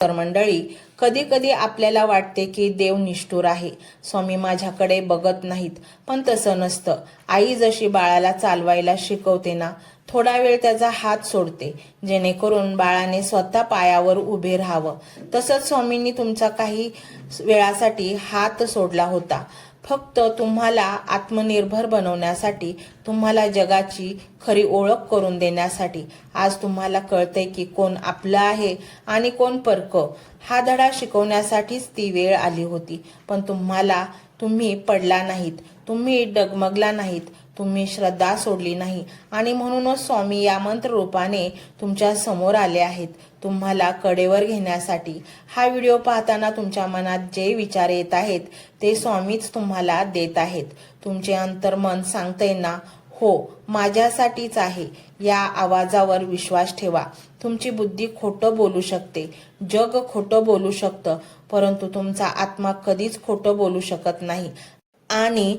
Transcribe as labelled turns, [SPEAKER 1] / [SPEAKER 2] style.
[SPEAKER 1] तर मंडळी, कधी कधी आपल्याला वाटते की देव निष्ठुर आहे, स्वामी माझ्याकडे बघत नाहीत. पण तसं नसतं. आई जशी बाळाला चालवायला शिकवते ना, थोडा वेळ त्याचा हात सोडते, जेणेकरून बाळाने स्वतः पायावर उभे राहावं. तसंच स्वामींनी तुमचा काही वेळासाठी हात सोडला होता, फक्त तुम्हाला आत्मनिर्भर बनवण्यासाठी, तुम्हाला जगाची खरी ओळख करून देण्यासाठी. आज तुम्हाला कळतंय की कोण आपलं आहे आणि कोण परक. हा धडा शिकवण्यासाठीच ती वेळ आली होती. पण तुम्ही पडला नाहीत, तुम्ही डगमगला नाहीत, तुम्ही श्रद्धा सोडली नाही. आणि म्हणूनच स्वामी या मंत्र रूपाने तुमच्या समोर आले आहेत, तुम्हाला कडेवर घेण्यासाठी. हा व्हिडिओ पाहताना तुमच्या मनात जे विचार येत आहेत ते स्वामीच तुम्हाला देत आहेत. तुमचे अंतर्मन सांगतंय ना, हो माझ्यासाठीच आहे. या आवाजावर विश्वास ठेवा. तुमची बुद्धी खोटं बोलू शकते, जग खोटं बोलू शकतं, परंतु तुमचा आत्मा कधीच खोटं बोलू शकत नाही. आणि